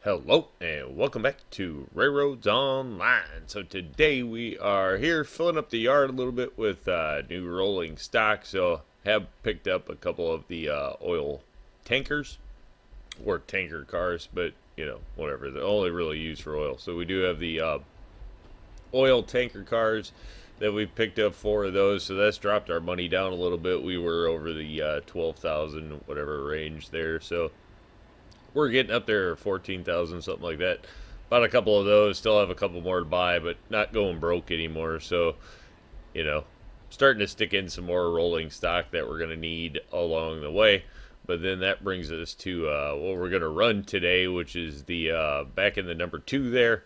Hello and welcome back to RailRoads Online. So today we are here filling up the yard a little bit with new rolling stock. So have picked up a couple of the oil tankers or tanker cars, but whatever. They're only really used for oil. So we do have the oil tanker cars that we picked up 4 of those. So that's dropped our money down a little bit. We were over the 12,000 whatever range there. So we're getting up there 14,000, something like that. Bought a couple of those, still have a couple more to buy, but not going broke anymore. So, starting to stick in some more rolling stock that we're going to need along the way. But then that brings us to what we're going to run today, which is the back in the number 2 there.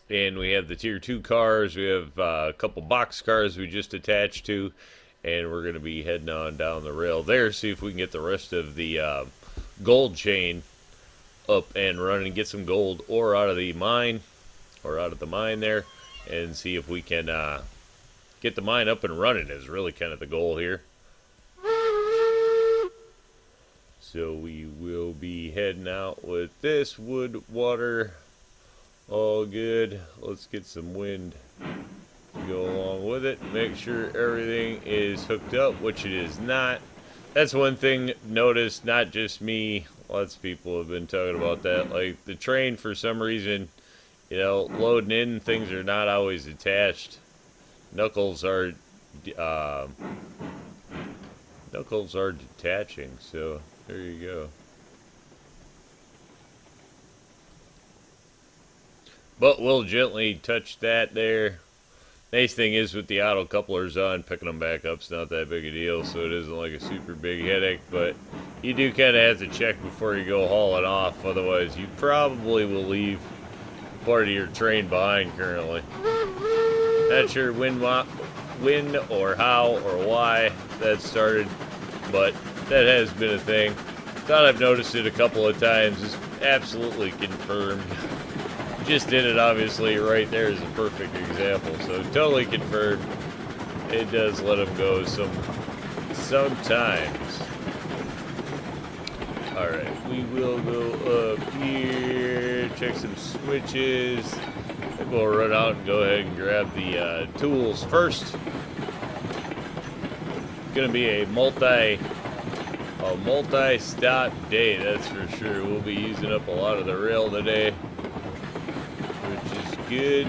And we have the tier 2 cars. We have a couple box cars we just attached to. And we're going to be heading on down the rail there, see if we can get the rest of the gold chain up and run and get some gold ore out of the mine there, and see if we can get the mine up and running is really kind of the goal here. So we will be heading out with this wood, water, all good. Let's get some wind to go along with it. Make sure everything is hooked up, which it is not. That's one thing noticed, not just me. Lots of people have been talking about that. Like the train, for some reason, loading in, things are not always attached. Knuckles are detaching. So there you go. But we'll gently touch that there. Nice thing is with the auto couplers on, picking them back up's not that big a deal, so it isn't like a super big headache, but you do kind of have to check before you go hauling off, otherwise you probably will leave part of your train behind currently. Not sure when or how or why that started, but that has been a thing. Thought I've noticed it a couple of times. It's absolutely confirmed. Just did it, obviously. Right there is a perfect example. So totally confirmed. It does let them go sometimes. All right, we will go up here, check some switches. Then we'll run out and go ahead and grab the tools first. It's gonna be a multi-stop day, that's for sure. We'll be using up a lot of the rail today, good.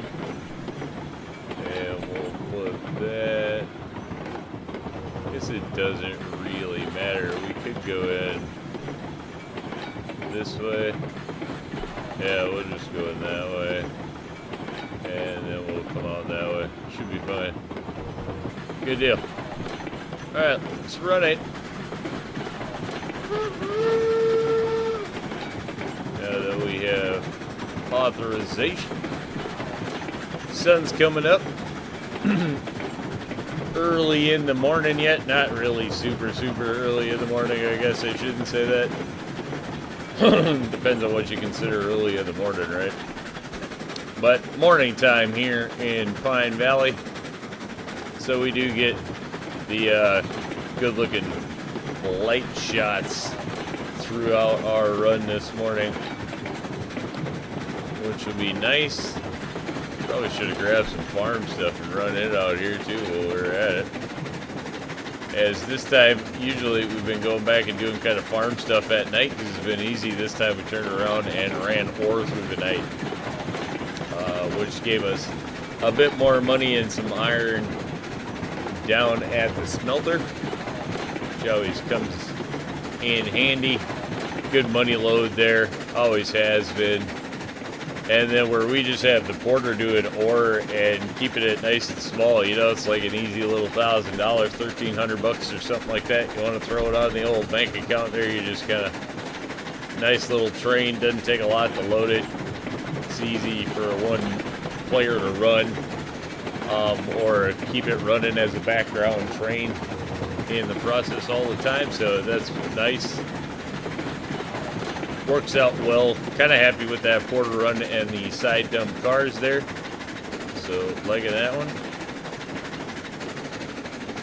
And we'll flip that. Guess it doesn't really matter. We could go in this way. Yeah, we'll just go in that way. And then we'll come out that way. Should be fine. Good deal. Alright, let's run it. Now that we have authorization. Sun's coming up early in the morning yet. Not really super early in the morning. I guess I shouldn't say that. Depends on what you consider early in the morning, right? But morning time here in Pine Valley. So we do get the good looking light shots throughout our run this morning, which will be nice. Probably should have grabbed some farm stuff and run it out here too while we're at it. As this time, usually we've been going back and doing kind of farm stuff at night because it's been easy. This time we turned around and ran ore through the night, which gave us a bit more money and some iron down at the smelter, which always comes in handy. Good money load there, always has been. And then where we just have the porter doing ore and keeping it nice and small, it's like an easy little $1,000, $1,300 or something like that. You want to throw it on the old bank account there, you just kind of, nice little train, doesn't take a lot to load it. It's easy for one player to run, or keep it running as a background train in the process all the time, so that's nice. Works out well. Kind of happy with that porter run and the side dump cars there. So, liking that one.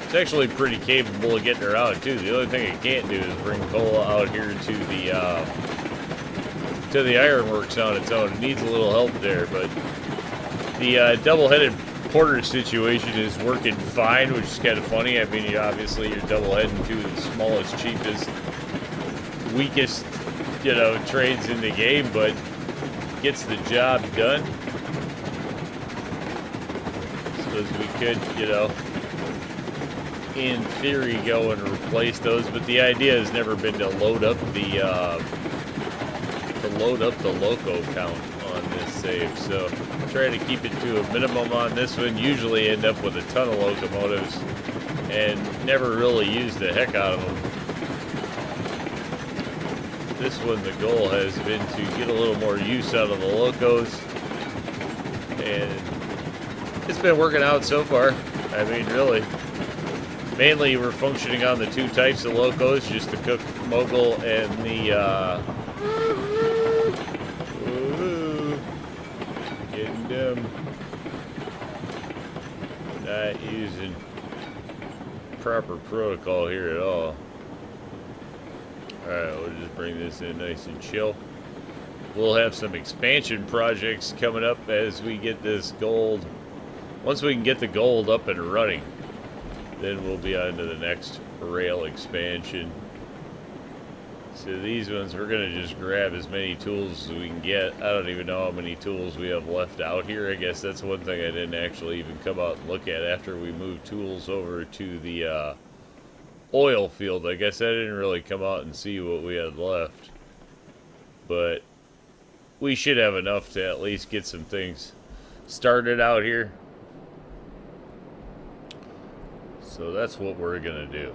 It's actually pretty capable of getting her out too. The only thing it can't do is bring coal out here to the to the ironworks on its own. It needs a little help there, but the double-headed porter situation is working fine, which is kind of funny. I mean, obviously you're double-heading two of the smallest, cheapest, weakest, you know, trains in the game, but gets the job done. Suppose we could, you know, in theory go and replace those, but the idea has never been to load up the loco count on this save, so try to keep it to a minimum on this one. Usually end up with a ton of locomotives and never really use the heck out of them. This one, the goal has been to get a little more use out of the locos, and it's been working out so far. I mean, really. Mainly we're functioning on the two types of locos, just the Cook Mogul and the getting them. Not using proper protocol here at all. Alright, we'll just bring this in nice and chill. We'll have some expansion projects coming up as we get this gold. Once we can get the gold up and running, then we'll be on to the next rail expansion. So these ones, we're going to just grab as many tools as we can get. I don't even know how many tools we have left out here. I guess that's one thing I didn't actually even come out and look at after we moved tools over to the oil field. I guess I didn't really come out and see what we had left. But we should have enough to at least get some things started out here. So that's what we're gonna do.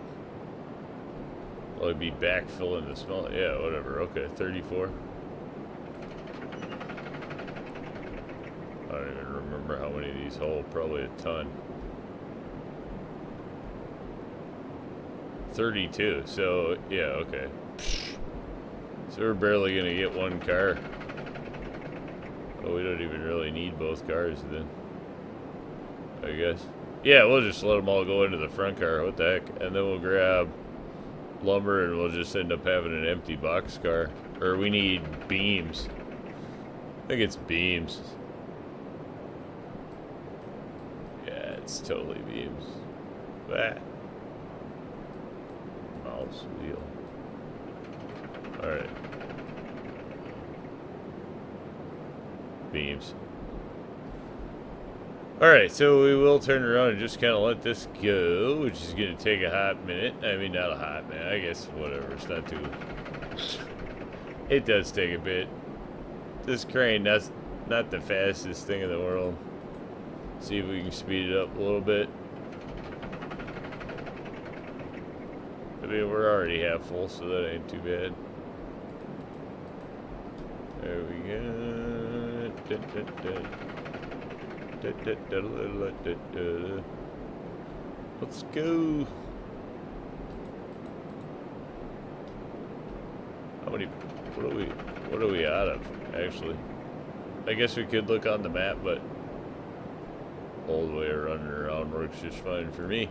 Will it be backfilling the smell? Yeah, whatever. Okay, 34. I don't even remember how many of these hold. Probably a ton. 32. So, yeah, okay. So we're barely gonna get one car. Oh, we don't even really need both cars then, I guess. Yeah, we'll just let them all go into the front car. What the heck? And then we'll grab lumber and we'll just end up having an empty box car. Or we need beams. I think it's beams. Yeah, it's totally beams. Bah. Mouse wheel. Alright. Beams. Alright, so we will turn around and just kind of let this go, which is going to take a hot minute. I mean, not a hot minute. I guess, whatever. It's not too... It does take a bit. This crane, that's not the fastest thing in the world. See if we can speed it up a little bit. I mean, we're already half full, so that ain't too bad. There we go. Let's go. How many? What are we out of? Actually, I guess we could look on the map, but all the way running around works just fine for me.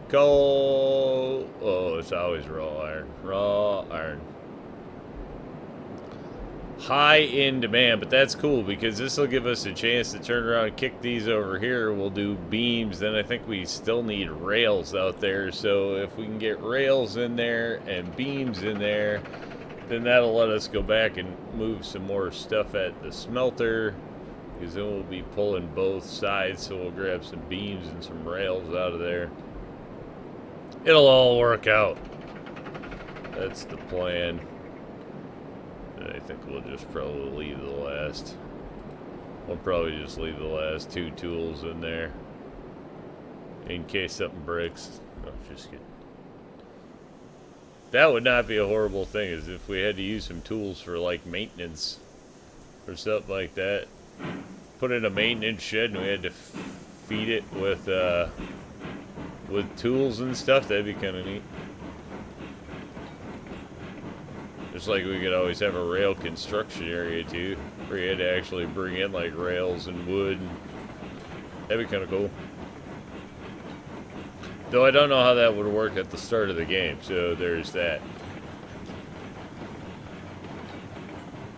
Coal. Oh, it's always raw iron. Raw iron. High in demand, but that's cool because this will give us a chance to turn around and kick these over here. We'll do beams. Then I think we still need rails out there. So if we can get rails in there and beams in there, then that'll let us go back and move some more stuff at the smelter, because then we'll be pulling both sides. So we'll grab some beams and some rails out of there. It'll all work out. That's the plan. I think we'll just probably leave the last. We'll probably just leave the last two tools in there in case something breaks. No, just kidding. That would not be a horrible thing, as if we had to use some tools for like maintenance or something like that. Put in a maintenance shed and we had to feed it with tools and stuff. That'd be kind of neat. Just like we could always have a rail construction area too, where you had to actually bring in like rails and wood. And that'd be kind of cool. Though I don't know how that would work at the start of the game, so there's that.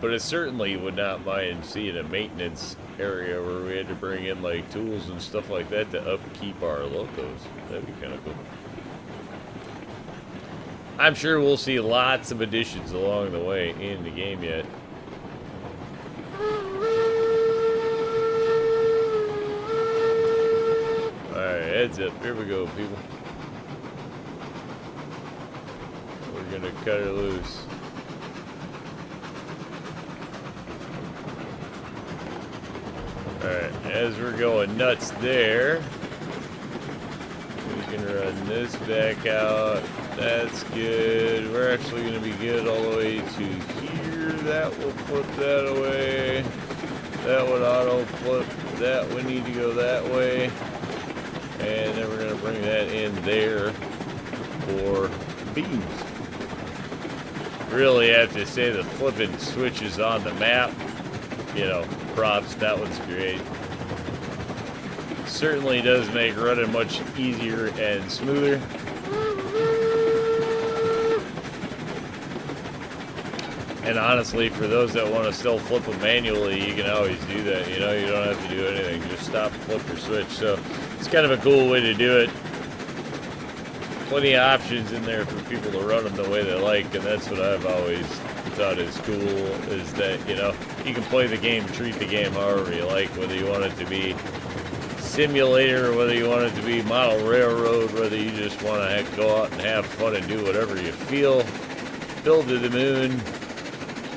But I certainly would not mind seeing a maintenance area where we had to bring in like tools and stuff like that to upkeep our locos. That'd be kind of cool. I'm sure we'll see lots of additions along the way in the game yet. Alright, heads up. Here we go, people. We're gonna cut her loose. Alright, as we're going nuts there, we can run this back out. That's good. We're actually going to be good all the way to here. That will flip that away. That would auto flip. That would need to go that way. And then we're going to bring that in there for beams. Really have to say the flipping switches on the map, you know, props, that one's great. Certainly does make running much easier and smoother. And honestly, for those that want to still flip them manually, you can always do that. You know, you don't have to do anything. Just stop, flip, or switch. So it's kind of a cool way to do it. Plenty of options in there for people to run them the way they like, and that's what I've always thought is cool, is that, you know, you can play the game, treat the game however you like, whether you want it to be simulator, or whether you want it to be model railroad, whether you just want to go out and have fun and do whatever you feel. Build to the moon.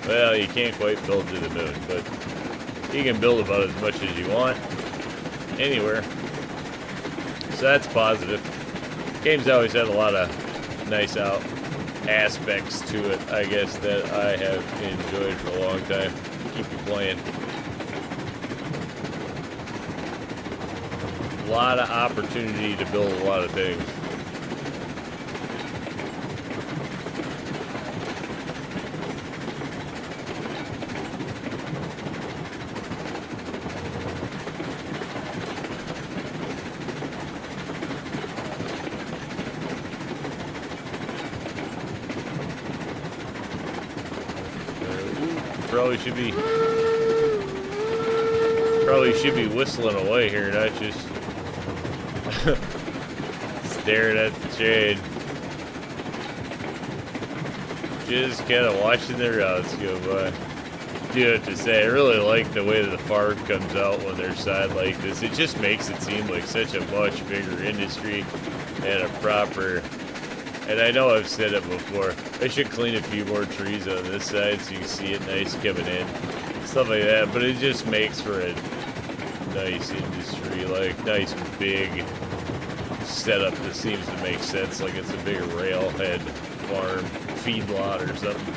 Well, you can't quite build to the moon, but you can build about as much as you want anywhere. So that's positive. Game's always had a lot of nice aspects to it, I guess, that I have enjoyed for a long time. Keep you playing. A lot of opportunity to build a lot of things. Probably should be whistling away here, not just staring at the chain. Just kind of watching the routes go by. Do have to say, I really like the way that the farm comes out when they're side like this. It just makes it seem like such a much bigger industry and a proper. And I know I've said it before, I should clean a few more trees on this side so you can see it nice coming in. Stuff like that, but it just makes for a nice industry, like nice big setup that seems to make sense, like it's a bigger railhead farm, feedlot or something.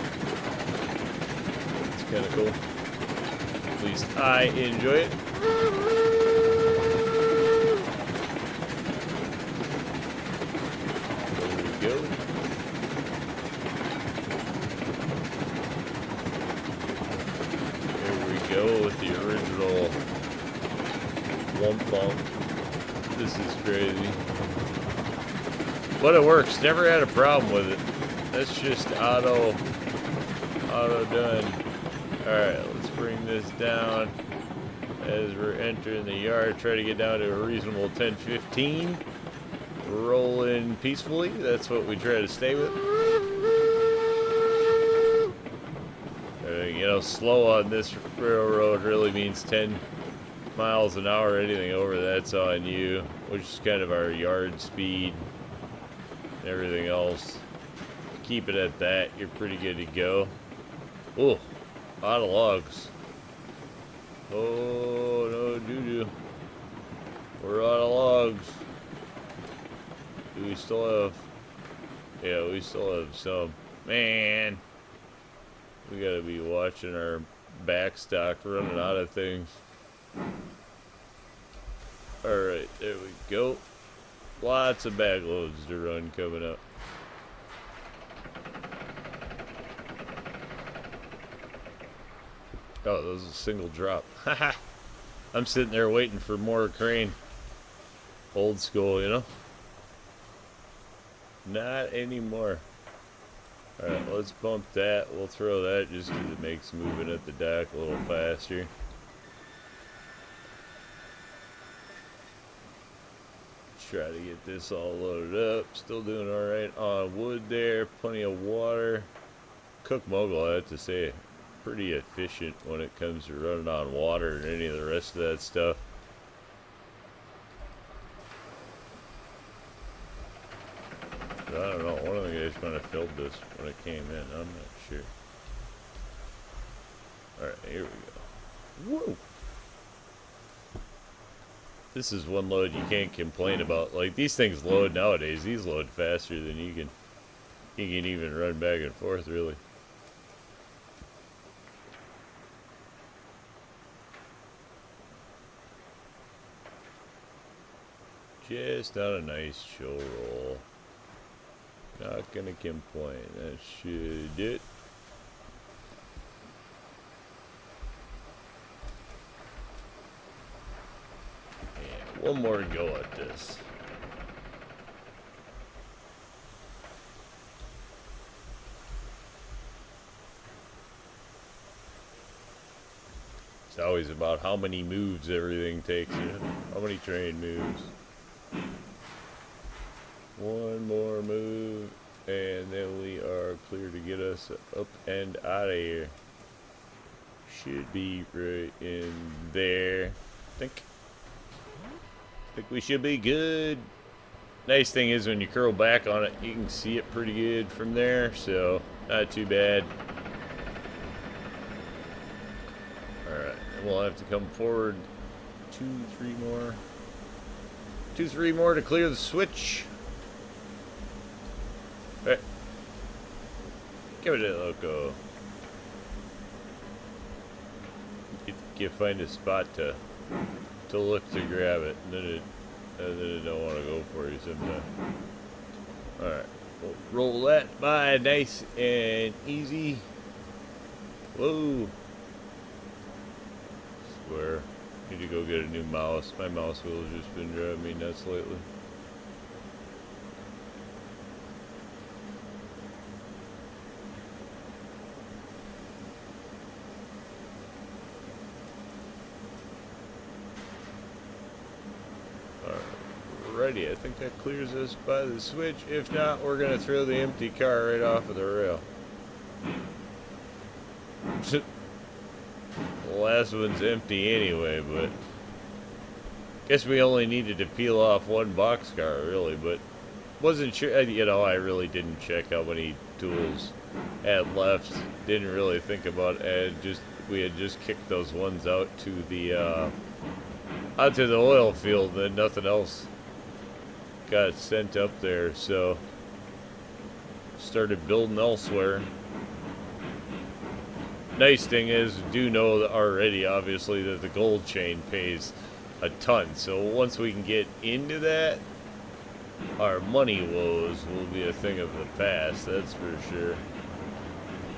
It's kind of cool. At least I enjoy it. Go. Here we go with the original lump bump. This is crazy. But it works. Never had a problem with it. That's just auto done. Alright, let's bring this down as we're entering the yard. Try to get down to a reasonable 10-15. Rolling peacefully, that's what we try to stay with. You know, slow on this railroad really means 10 miles an hour. Anything over that's on you, which is kind of our yard speed. Everything else, keep it at that. You're pretty good to go. Oh, a lot of logs. Oh no, doo-doo. We're out of logs. Do we still have... Yeah, we still have some. Man, we gotta be watching our backstock running out of things. Alright, there we go. Lots of bag loads to run coming up. Oh, that was a single drop. Haha. I'm sitting there waiting for more crane. Old school, you know? Not anymore. Alright, let's bump that. We'll throw that just because it makes moving at the deck a little faster. Try to get this all loaded up. Still doing alright on wood there. Plenty of water. Cook Mogul, I have to say, pretty efficient when it comes to running on water and any of the rest of that stuff. But I don't know, one of the guys might have filled this when it came in, I'm not sure. Alright, here we go. Whoa! This is one load you can't complain about. Like, these things load nowadays, these load faster than you can even run back and forth, really. Just on a nice chill roll. Not gonna complain. That should do it. And one more go at this. It's always about how many moves everything takes you. How many train moves. One more move, and then we are clear to get us up and out of here. Should be right in there. I think we should be good. Nice thing is when you curl back on it, you can see it pretty good from there, so not too bad. Alright, and we'll have to come forward 2, 3 more. 2, 3 more to clear the switch. Alright. Give it a loco. You find a spot to look to grab it, and then it don't want to go for you sometimes. Alright. We'll roll that by nice and easy. Whoa. Swear. Need to go get a new mouse. My mouse wheel has just been driving me nuts lately. Alrighty, I think that clears us by the switch. If not, we're gonna throw the empty car right off of the rail. The last one's empty anyway, but guess we only needed to peel off one boxcar, really, but wasn't sure, you know, I really didn't check how many tools had left. Didn't really think about it. We had just kicked those ones out to the oil field, and nothing else got sent up there, so started building elsewhere. Nice thing is, do know that already, obviously, that the gold chain pays a ton. So once we can get into that, our money woes will be a thing of the past, that's for sure.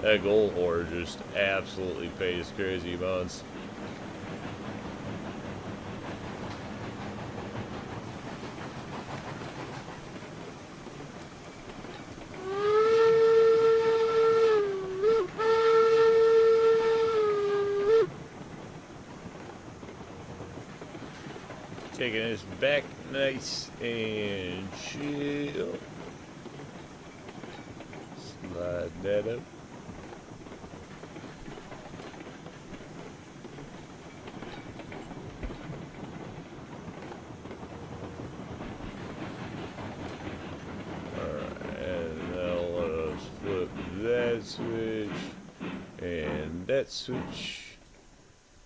That gold ore just absolutely pays crazy amounts. Taking us back nice and chill. Slide that up. Alright, and now let us flip that switch and that switch.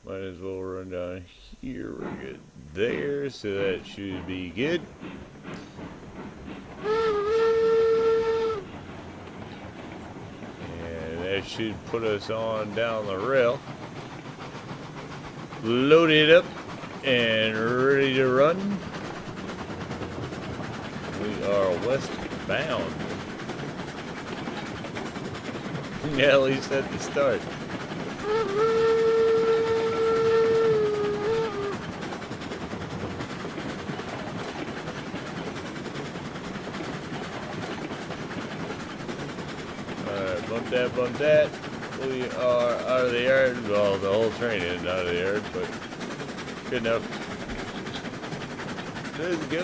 Might as well run down here. We're good there, so that should be good. And that should put us on down the rail. Loaded up and ready to run. We are westbound. Yeah, at least at the start. Bump that, bump that. We are out of the yard. Well, the whole train isn't out of the yard, but good enough. Let's go.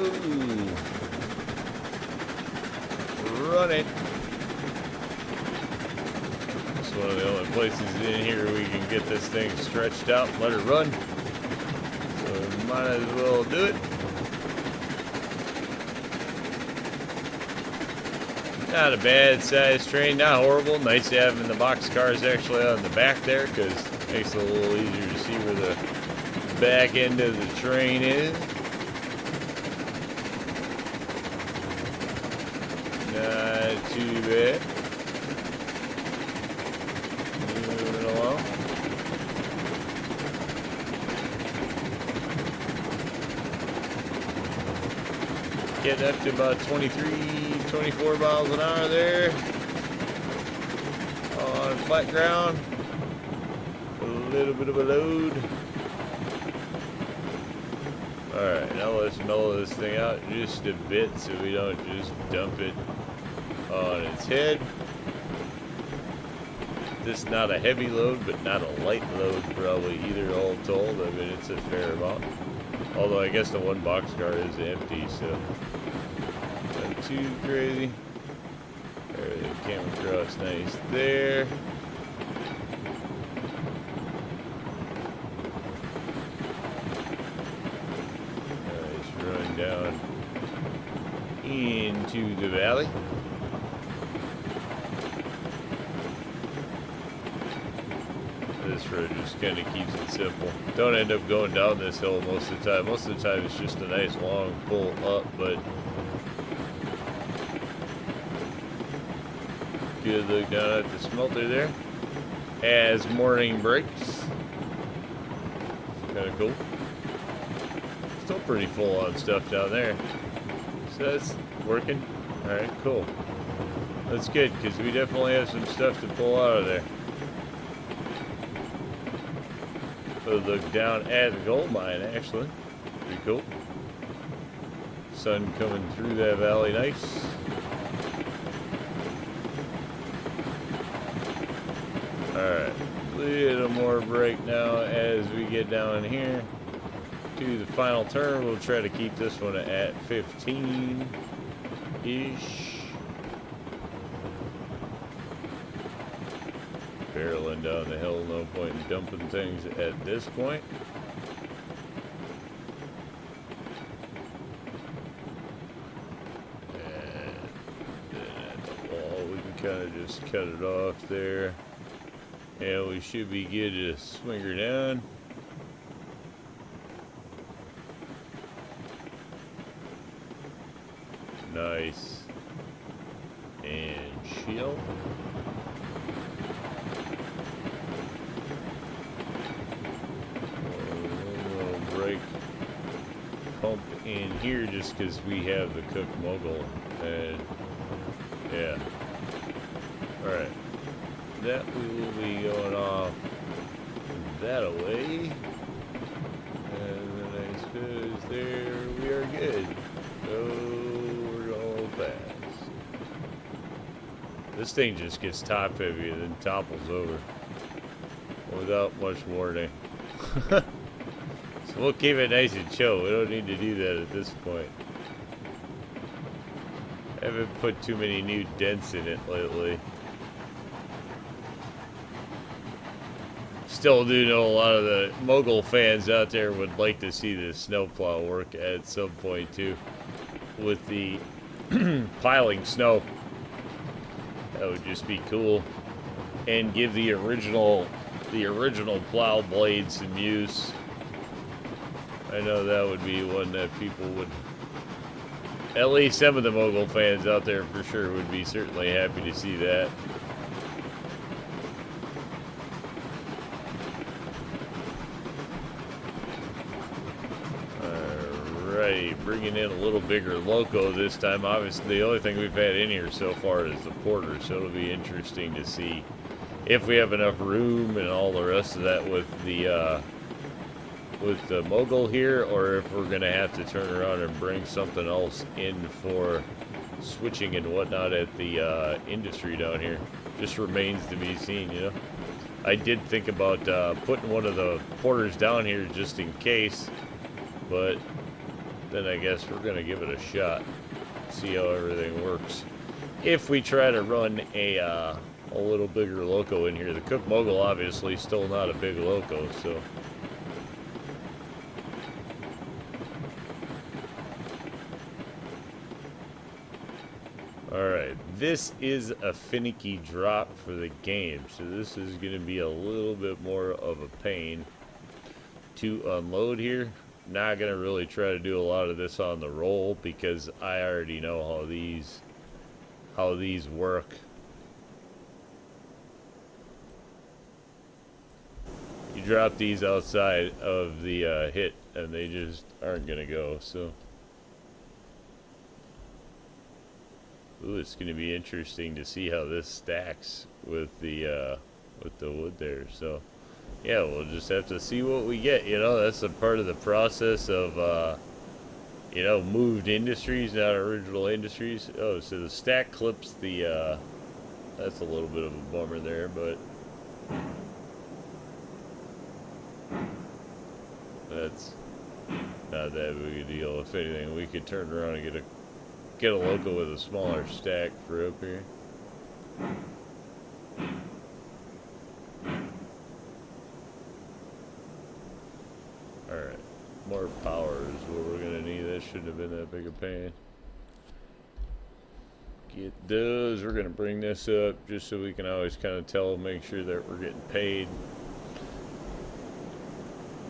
Run it. It's one of the only places in here we can get this thing stretched out and let it run. So we might as well do it. Not a bad sized train, not horrible. Nice to have in the box cars actually on the back there because it makes it a little easier to see where the back end of the train is. Not too bad. Moving along. Getting up to about 24 miles an hour there. On flat ground. A little bit of a load. Alright, now let's mellow this thing out just a bit so we don't just dump it on its head. This is not a heavy load, but not a light load probably either, all told. I mean, it's a fair amount. Although I guess the one boxcar is empty, so not too crazy. Everything came across nice there. Nice run down into the valley. This road just kind of keeps it simple. Don't end up going down this hill most of the time. Most of the time it's just a nice long pull up, but good look down at the smelter there. As morning breaks. Kind of cool. Still pretty full on stuff down there. So that's working. Alright, cool. That's good because we definitely have some stuff to pull out of there. So look down at the gold mine, actually. Pretty cool. Sun coming through that valley, nice. Alright, little more break now as we get down here to the final turn. We'll try to keep this one at 15-ish. Barreling down the hill, no point in dumping things at this point. And then at the wall, we can kind of just cut it off there. And we should be good to swing her down. Nice. And shield. Pump in here just because we have the Cook Mogul, and yeah, alright, that we will be going off that away, and then I suppose there we are good. So we're going fast. This thing just gets top heavy and then topples over without much warning. So we'll keep it nice and chill. We don't need to do that at this point. I haven't put too many new dents in it lately. Still do know a lot of the Mogul fans out there would like to see the snowplow work at some point too. With the piling snow. That would just be cool. And give the original plow blade some use. I know that would be one that people would, at least some of the Mogul fans out there for sure would be certainly happy to see that. Alrighty, bringing in a little bigger loco this time. Obviously the only thing we've had in here so far is the porter, so it'll be interesting to see if we have enough room and all the rest of that with the Mogul here, or if we're gonna have to turn around and bring something else in for switching and whatnot at the industry down here. Just remains to be seen, you know. I did think about putting one of the porters down here just in case, but then I guess we're gonna give it a shot, see how everything works. If we try to run a little bigger loco in here, the Cook Mogul obviously still not a big loco, so. Alright, this is a finicky drop for the game, so this is going to be a little bit more of a pain to unload here. Not going to really try to do a lot of this on the roll because I already know how these work. You drop these outside of the hit and they just aren't going to go, so. Ooh, it's going to be interesting to see how this stacks with the wood there. So, yeah, we'll just have to see what we get. You know, that's a part of the process of, you know, moved industries, not original industries. Oh, so the stack clips the, that's a little bit of a bummer there, but that's not that big a deal. If anything, we could turn around and get a loco with a smaller stack for up here. Alright, more power is what we're gonna need. That shouldn't have been that big a pain. Get those. We're gonna bring this up just so we can always kind of tell, make sure that we're getting paid.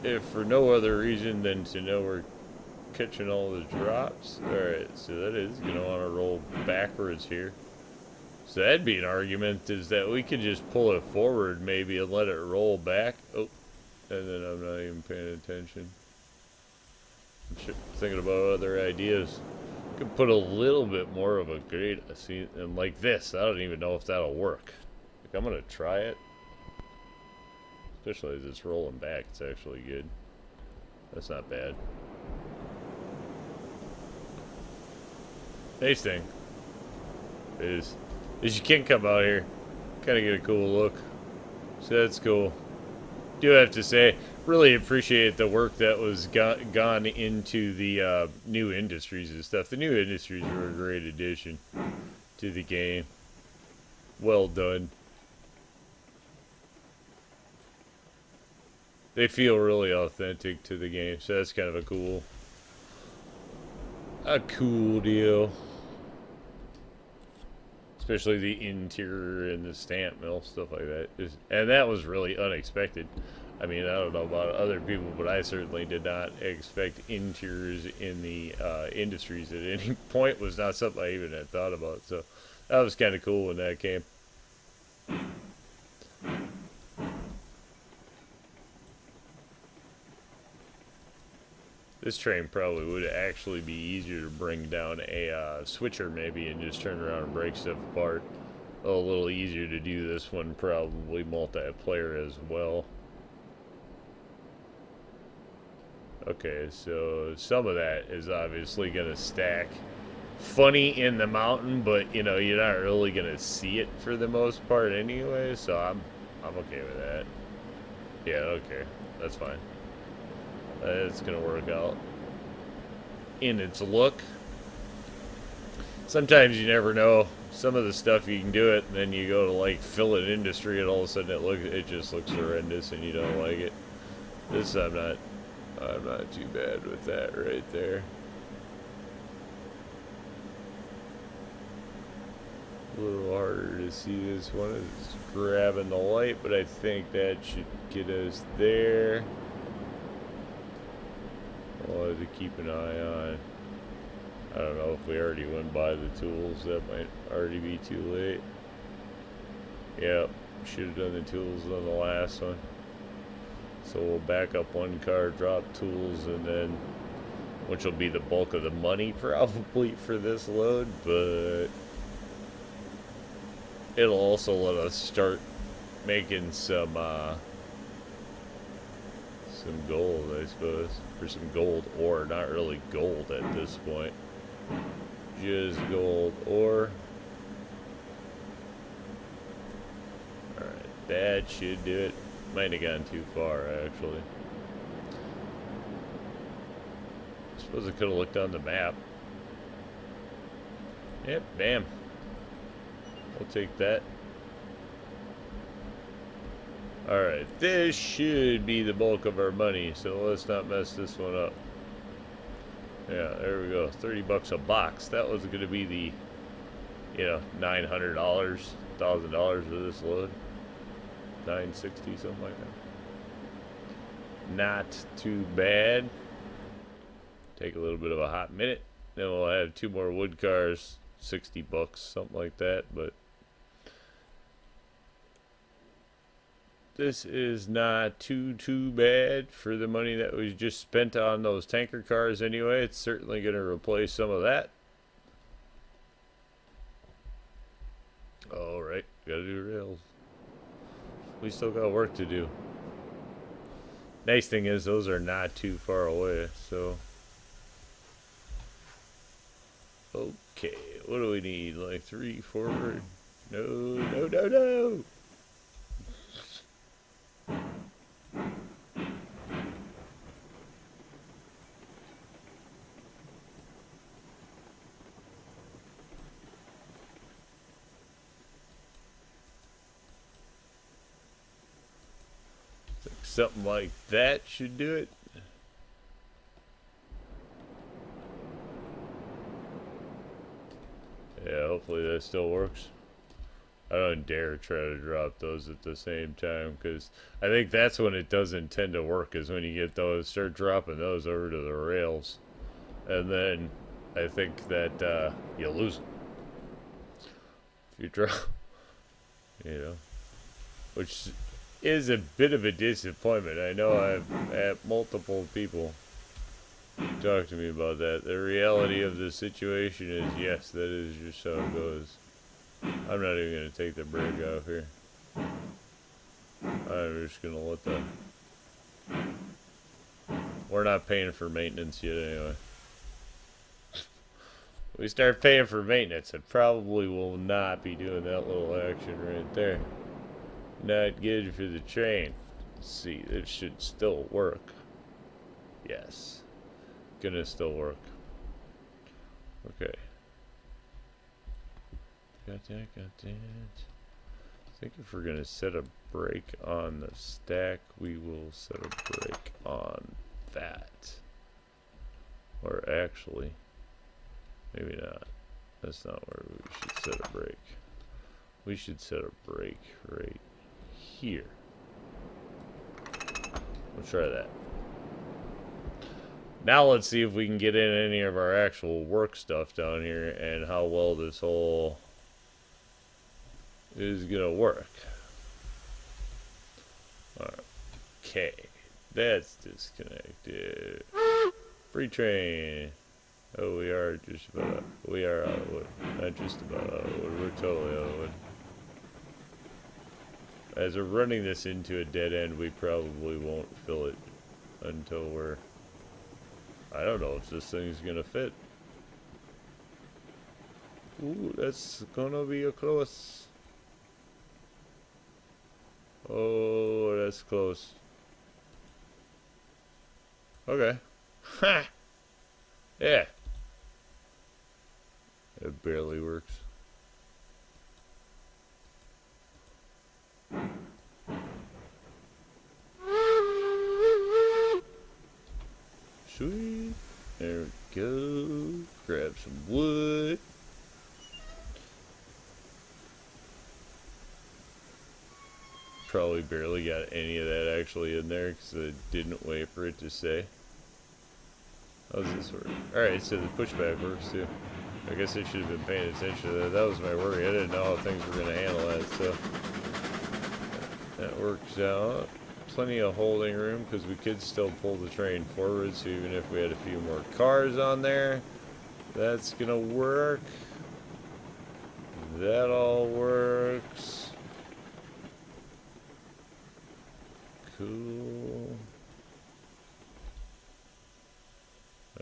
If for no other reason than to know we're catching all the drops. Alright, so that is going to want to roll backwards here. So that'd be an argument, is that we could just pull it forward maybe and let it roll back. Oh, and then I'm not even paying attention. I'm thinking about other ideas. Could put a little bit more of a grade, see, and like this. I don't even know if that'll work. Like, I'm going to try it. Especially as it's rolling back, it's actually good. That's not bad. Nice thing is you can come out here, kind of get a cool look. So that's cool. Do have to say, really appreciate the work that was gone into the new industries and stuff. The new industries were a great addition to the game. Well done. They feel really authentic to the game, so that's kind of a cool deal. Especially the interior and the stamp mill, stuff like that. And that was really unexpected. I mean, I don't know about other people, but I certainly did not expect interiors in the industries at any point. Was not something I even had thought about. So that was kind of cool when that came. This train probably would actually be easier to bring down a switcher maybe and just turn around and break stuff apart. A little easier to do this one, probably multiplayer as well. Okay, so some of that is obviously going to stack funny in the mountain, but you know, you're not really going to see it for the most part anyway, so I'm okay with that. Yeah, okay, that's fine. It's gonna work out in its look. Sometimes you never know. Some of the stuff you can do it, and then you go to like fill an industry, and all of a sudden it just looks horrendous, and you don't like it. This I'm not too bad with that right there. A little harder to see this one. It's grabbing the light, but I think that should get us there. I'll have to keep an eye on. I don't know if we already went by the tools. That might already be too late. Yep, should have done the tools on the last one. So we'll back up one car, drop tools, and then, which will be the bulk of the money probably for this load, but it'll also let us start making some gold, I suppose. For some gold ore, not really gold at this point. just gold ore. Alright, that should do it. Might have gone too far, actually. I suppose I could have looked on the map. Yep, bam. We'll take that. Alright, this should be the bulk of our money, so let's not mess this one up. Yeah, there we go. 30 bucks a box. That was going to be the, you know, $900, $1,000 for this load. 960, something like that. Not too bad. Take a little bit of a hot minute. Then we'll have 2 more wood cars. 60 bucks, something like that, but this is not too bad for the money that was just spent on those tanker cars anyway. It's certainly going to replace some of that. Alright, gotta do rails. We still got work to do. Nice thing is those are not too far away, so okay, what do we need? Like 3 forward? No, no, no, no! Something like that should do it. Yeah, hopefully that still works. I don't dare try to drop those at the same time, because I think that's when it doesn't tend to work, is when you get those, start dropping those over to the rails. And then I think that you lose them. If you drop, you know, which is a bit of a disappointment. I know I've had multiple people talk to me about that. The reality of the situation is, yes, that is just how it goes. I'm not even going to take the brake off here. I'm just going to let the... We're not paying for maintenance yet anyway. We start paying for maintenance, I probably will not be doing that little action right there. Not good for the train. Let's see, it should still work. Yes. Gonna still work. Okay. Got that, got that. I think if we're gonna set a brake on the stack, we will set a brake on that. Or actually, maybe not. That's not where we should set a brake. We should set a brake right here. We'll try that. Now let's see if we can get in any of our actual work stuff down here and how well this whole is gonna work. Okay, that's disconnected. Free train. Oh, we are just about, we are out of wood. Not just about out of wood, we're totally out of wood. As we're running this into a dead end, we probably won't fill it until we're... I don't know if this thing's gonna fit. Ooh, that's gonna be a close. Oh, that's close. Okay. Ha! Yeah. It barely works. Sweet. There we go. Grab some wood. Probably barely got any of that actually in there because I didn't wait for it to say. How does this work? Alright, so the pushback works too. I guess I should have been paying attention to that. That was my worry. I didn't know how things were going to handle that, so that works out. Plenty of holding room because we could still pull the train forward, so even if we had a few more cars on there, that's going to work. That all works. Cool.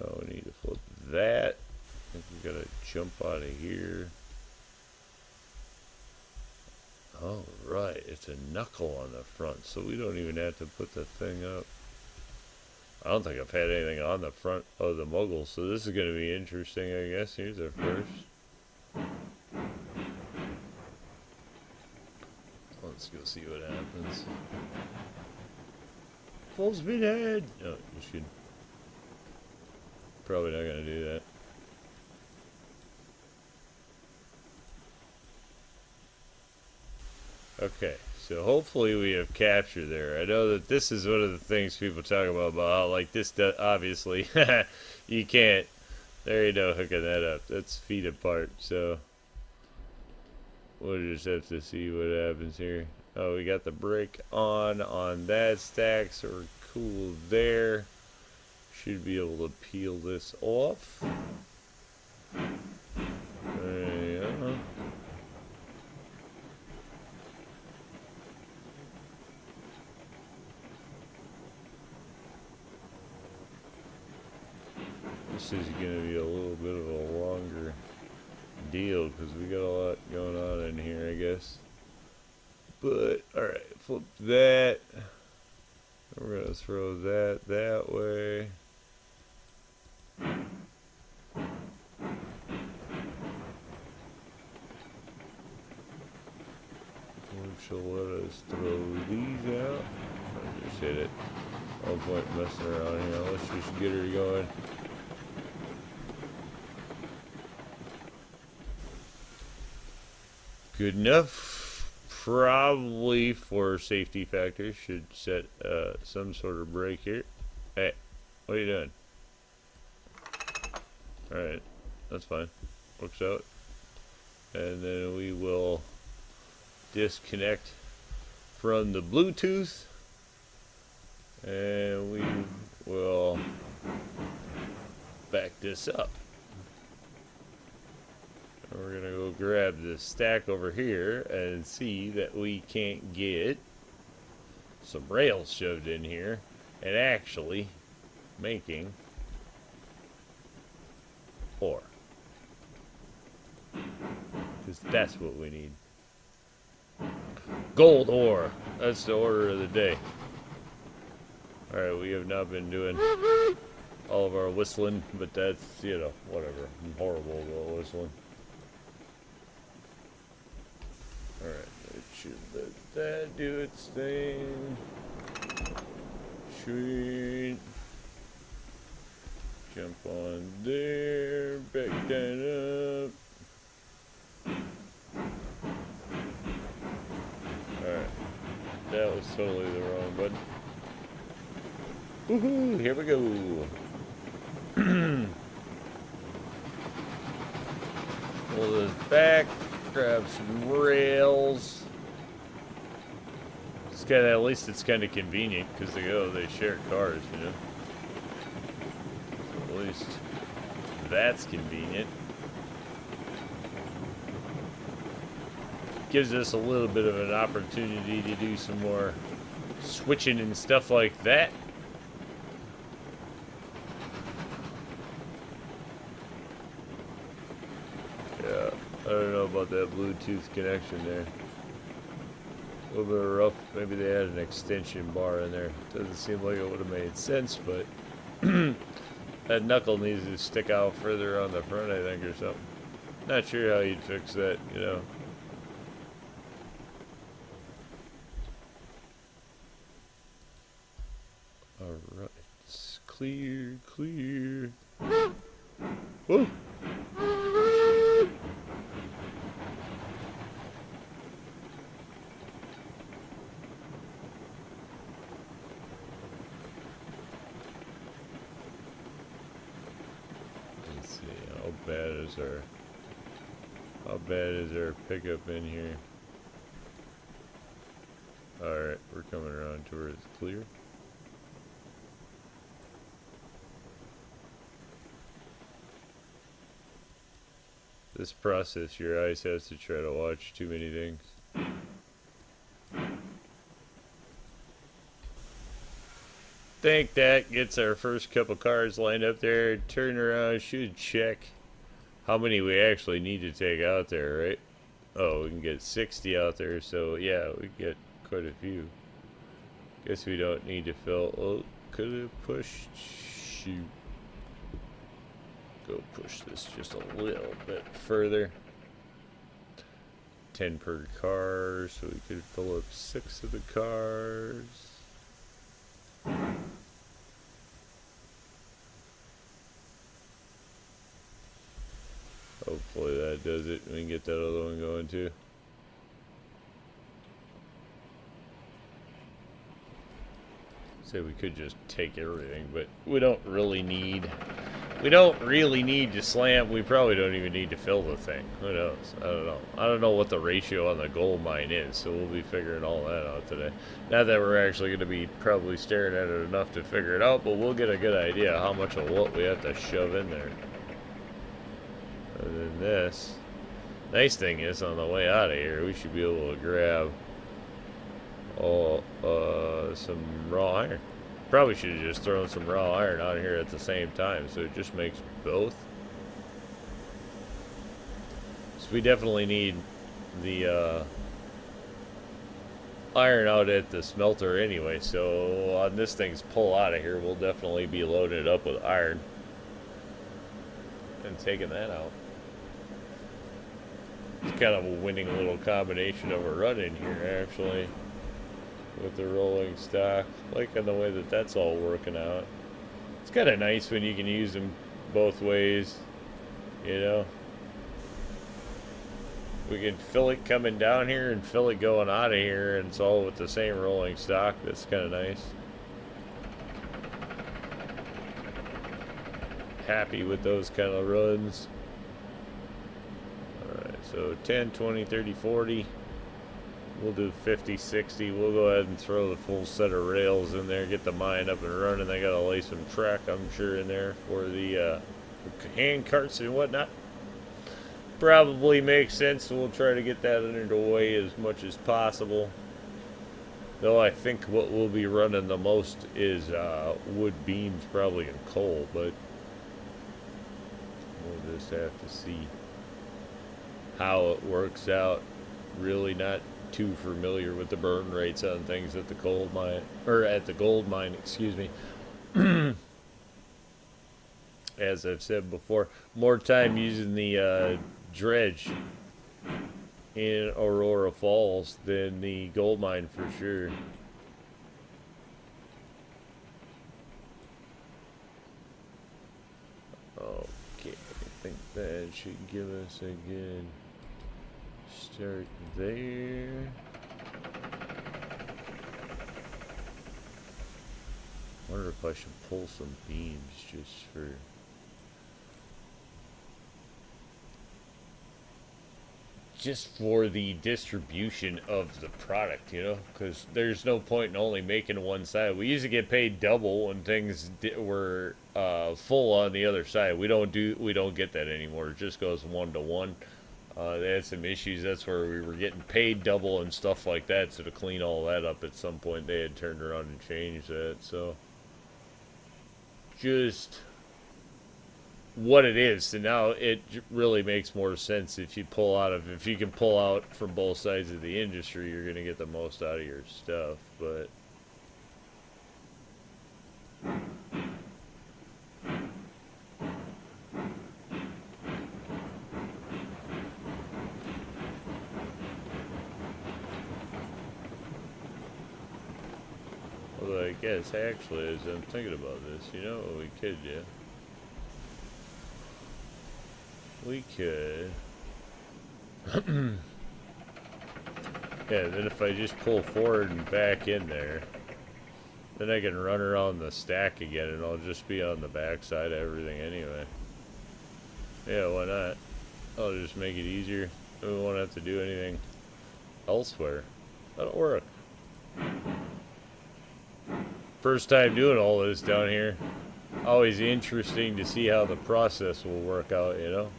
Oh, we need to flip that. I think we gotta jump Oh, right. It's a knuckle on the front, so we don't even have to put the thing up. I don't think I've had anything on the front of the Mogul, so this is going to be interesting, I guess. Here's our first. Let's go see what happens. Full speed ahead! No, just kidding. Probably not going to do that. Okay, so hopefully we have capture there. I know that this is one of the things people talk about how, like, this obviously, you can't, there ain't no hooking that up. That's feet apart, so we'll just have to see what happens here. Oh, we got the brake on that stack, so we're cool there. Should be able to peel this off. There you go. This is going to be a little bit of a longer deal because we got a lot going on in here, I guess. But, alright, flip that. We're going to throw that way. Which will let us throw these out. I just hit it. No point messing around here. Let's just get her going. Good enough. Probably for safety factors should set some sort of brake here. Hey, what are you doing? Alright, that's fine. Works out. And then we will disconnect from the Bluetooth. And we will back this up. We're going to go grab the stack over here and see that we can't get some rails shoved in here and actually making ore. Because that's what we need. Gold ore. That's the order of the day. Alright, we have not been doing all of our whistling, but that's, you know, whatever. I'm horrible about whistling. Alright, it should let that do its thing. Sweet. Jump on there, back that up. Alright, that was totally the wrong button. Woohoo, here we go. Pull this back. Grab some rails. It's kind of, at least it's kind of convenient because they share cars, you know. So at least that's convenient. Gives us a little bit of an opportunity to do some more switching and stuff like that. Yeah. I don't know about that Bluetooth connection there. A little bit rough. Maybe they had an extension bar in there. Doesn't seem like it would have made sense, but that knuckle needs to stick out further on the front, I think, or something. Not sure how you'd fix that, you know. Alright. It's clear, clear. Whoa! How bad is our pickup in here? Alright, we're coming around to where it's clear. This process, your eyes has to try to watch too many things. Think that gets our first couple cars lined up there. Turn around, should check how many we actually need to take out there, right? Oh, we can get 60 out there, so yeah, we get quite a few. Guess we don't need to fill. Oh, could have pushed. Shoot. Go push this just a little bit further. 10 per car, so we could fill up 6 of the cars. Hopefully that does it. We can get that other one going too. Say we could just take everything, but we don't really need to slam. We probably don't even need to fill the thing. Who knows? I don't know. I don't know what the ratio on the gold mine is, so we'll be figuring all that out today. Not that we're actually going to be probably staring at it enough to figure it out, but we'll get a good idea how much of what we have to shove in there. And then this. Nice thing is, on the way out of here, we should be able to grab some raw iron. Probably should have just thrown some raw iron out here at the same time, so it just makes both. So we definitely need the iron out at the smelter anyway, so on this thing's pull out of here, we'll definitely be loading it up with iron and taking that out. It's kind of a winning little combination of a run in here, actually, with the rolling stock. Liking the way that that's all working out. It's kind of nice when you can use them both ways, you know. We can fill it coming down here and fill it going out of here, and it's all with the same rolling stock. That's kind of nice. Happy with those kind of runs. So 10, 20, 30, 40. We'll do 50, 60. We'll go ahead and throw the full set of rails in there, get the mine up and running. They got to lay some track, I'm sure, in there for the hand carts and whatnot. Probably makes sense, so we'll try to get that underway as much as possible. Though I think what we'll be running the most is wood beams, probably, and coal, but we'll just have to see how it works out. Really not too familiar with the burn rates on things at the coal mine, or at the gold mine, excuse me. As I've said before, more time using the dredge in Aurora Falls than the gold mine for sure. Okay, I think that should give us a good start there. Wonder if I should pull some beams just for the distribution of the product, you know, because there's no point in only making one side. We used to get paid double when things were full on the other side. We don't get that anymore. It just goes 1 to 1. They had some issues. That's where we were getting paid double and stuff like that. So to clean all that up at some point, they had turned around and changed that. So just what it is. So now it really makes more sense if you can pull out from both sides of the industry, you're going to get the most out of your stuff. But although I guess actually, as I'm thinking about this, you know what we could do? We could yeah, then if I just pull forward and back in there, then I can run around the stack again and I'll just be on the back side of everything anyway. Yeah, why not? I'll just make it easier. We won't have to do anything elsewhere. That'll work. First time doing all this down here. Always interesting to see how the process will work out, you know?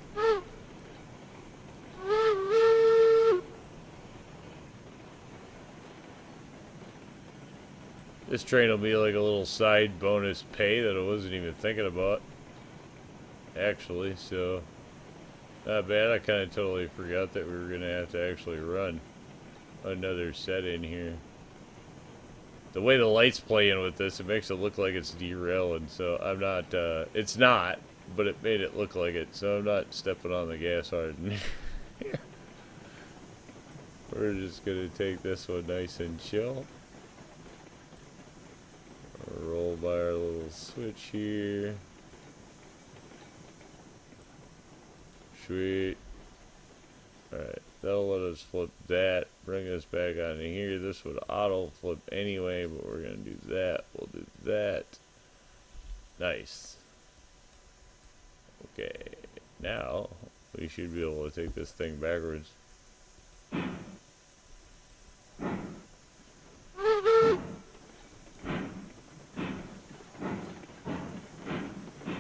This train will be like a little side bonus pay that I wasn't even thinking about, actually, so Not bad. I kind of totally forgot that we were going to have to actually run another set in here. The way the light's playing with this, it makes it look like it's derailing. So I'm not, it's not, but it made it look like it. So I'm not stepping on the gas hard. We're just going to take this one nice and chill. Roll by our little switch here. Sweet. Alright, that'll let us flip that, bring us back onto here. This would auto flip anyway, but we're going to do that. We'll do that. Nice. Okay, now we should be able to take this thing backwards.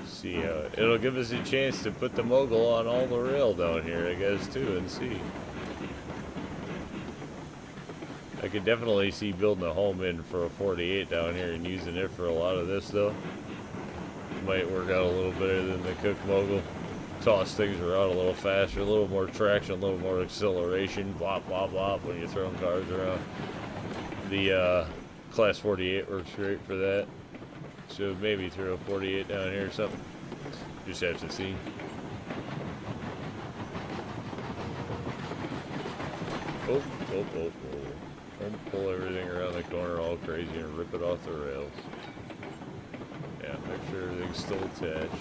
See how it'll give us a chance to put the mogul on all the rail down here, I guess, too, and see. I could definitely see building a home in for a 48 down here and using it for a lot of this, though. Might work out a little better than the Cook mogul. Toss things around a little faster, a little more traction, a little more acceleration, blah blah blah when you're throwing cars around. The Class 48 works great for that. So maybe throw a 48 down here or something. Just have to see. Oh, oh, oh, oh. Don't pull everything around the corner all crazy and rip it off the rails. Yeah, make sure everything's still attached.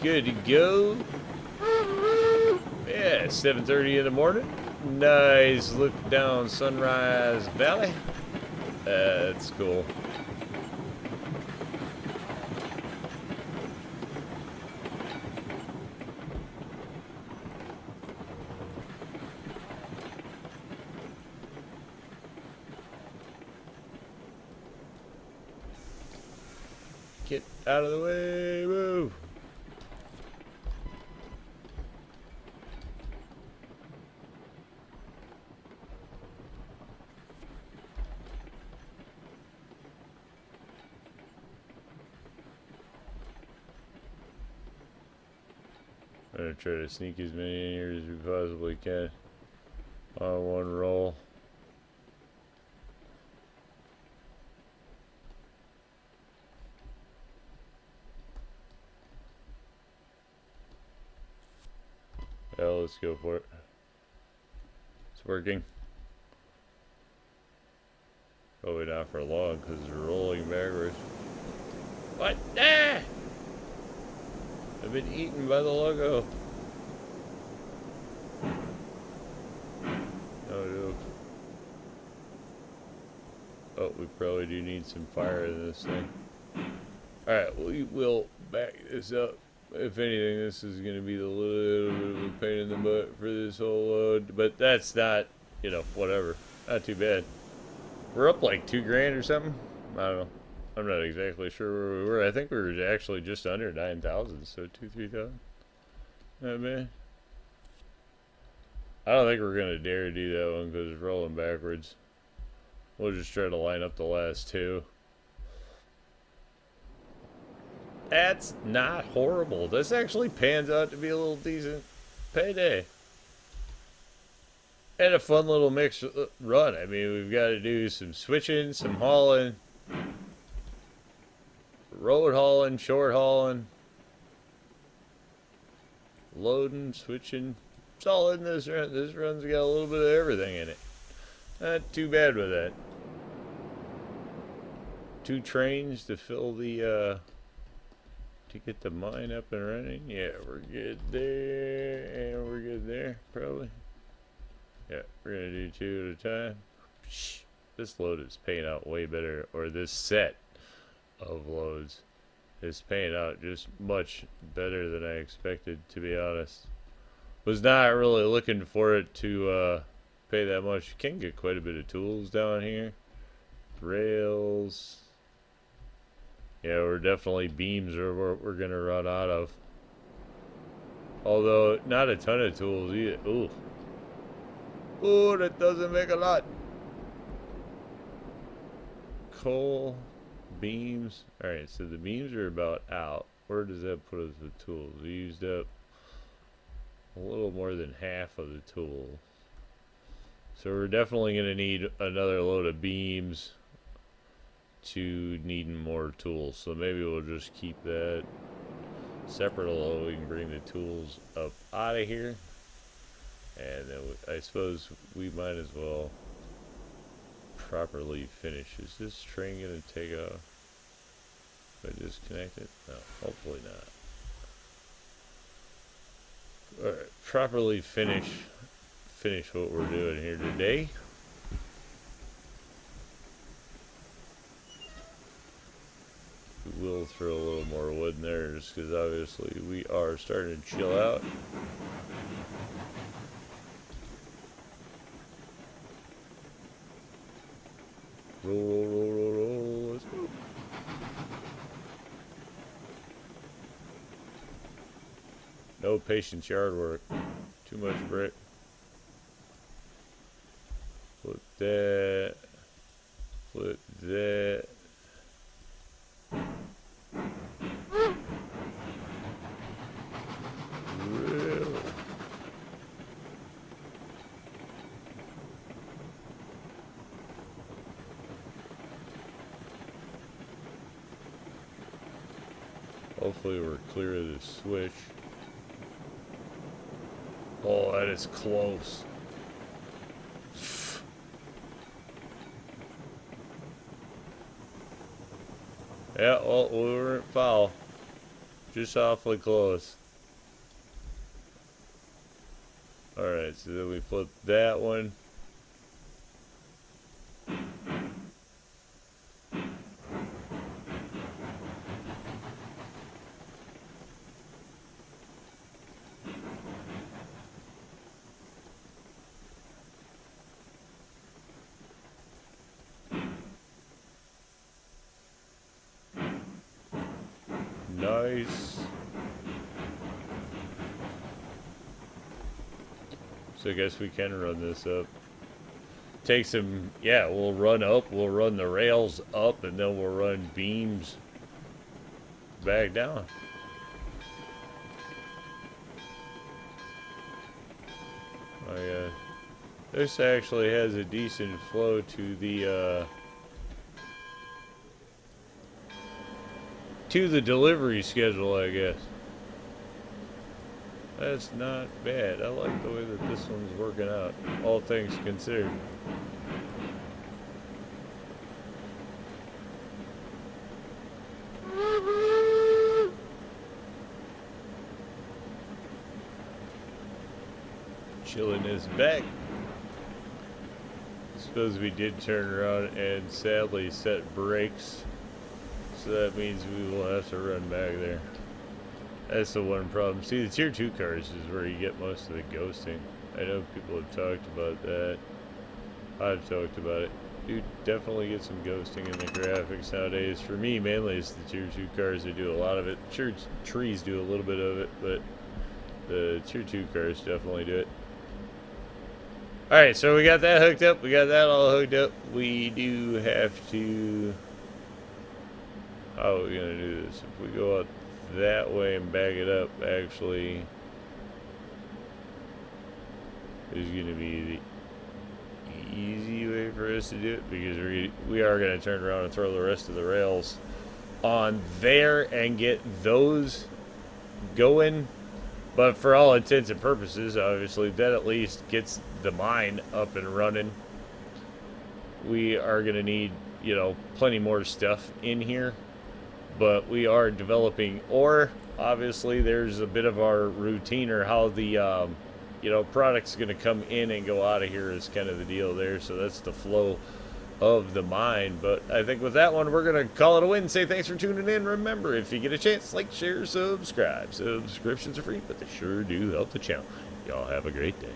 Good to go. Yeah, 7:30 in the morning. Nice look down Sunrise Valley. That's cool. Get out of the way, move. I'm gonna try to sneak as many in here as we possibly can on one roll. Yeah, let's go for it. It's working. Probably not for long because it's rolling backwards. What? Ah! I've been eaten by the logo. No joke. Oh, we probably do need some fire in this thing. Alright, we will back this up. If anything, this is going to be the little bit of a pain in the butt for this whole load. But that's not, you know, whatever. Not too bad. We're up like $2,000 or something. I don't know. I'm not exactly sure where we were. I think we were actually just under 9,000, so 2,000-3,000. Not bad. I don't think we're gonna dare do that one because it's rolling backwards. We'll just try to line up the last two. That's not horrible. This actually pans out to be a little decent payday. And a fun little mix run. I mean, we've got to do some switching, some hauling, road hauling, short hauling, loading, switching. It's all in this run. This run's got a little bit of everything in it. Not too bad with that. 2 trains to fill the, to get the mine up and running. Yeah, we're good there, and we're good there, probably. Yeah, we're gonna do 2 at a time. This load is paying out way better, or this set of loads is paying out just much better than I expected, to be honest. Was not really looking for it to pay that much. You can get quite a bit of tools down here. Rails. Yeah, we're definitely beams are what we're gonna run out of. Although not a ton of tools either. Ooh. Ooh, that doesn't make a lot. Coal, beams. Alright, so the beams are about out. Where does that put us with tools? We used up a little more than half of the tool. So we're definitely going to need another load of beams to needing more tools. So maybe we'll just keep that separate, although we can bring the tools up out of here. And then I suppose we might as well properly finish. Is this train going to take off if I disconnect it? No, hopefully not. Alright, properly finish what we're doing here today. We will throw a little more wood in there just because obviously we are starting to chill out. Roll, let's go. No patience yard work. Too much brick. Flip that. Flip that. Really? Hopefully we're clear of the switch. Oh, that is close. Yeah, well, we weren't foul. Just awfully close. Alright, so then we flip that one. Nice. So I guess we can run this up. Take some, yeah, we'll run up, we'll run the rails up, and then we'll run beams back down. Oh yeah. This actually has a decent flow to the delivery schedule, I guess. That's not bad. I like the way that this one's working out, all things considered. Chilling is back. I suppose we did turn around and sadly set brakes. So that means we will have to run back there. That's the one problem. See, the tier 2 cars is where you get most of the ghosting. I know people have talked about that. I've talked about it. You definitely get some ghosting in the graphics nowadays. For me, mainly it's the tier 2 cars that do a lot of it. Tier trees do a little bit of it, but the tier 2 cars definitely do it. Alright, so we got that hooked up. We got that all hooked up. We do have to... How are we going to do this? If we go out that way and back it up, actually, is going to be the easy way for us to do it, because we are going to turn around and throw the rest of the rails on there and get those going. But for all intents and purposes, obviously, that at least gets the mine up and running. We are going to need, you know, plenty more stuff in here. But we are developing ore. Obviously, there's a bit of our routine, or how the, you know, product's going to come in and go out of here is kind of the deal there. So that's the flow of the mine. But I think with that one, we're going to call it a win and say thanks for tuning in. Remember, if you get a chance, like, share, subscribe. Subscriptions are free, but they sure do help the channel. Y'all have a great day.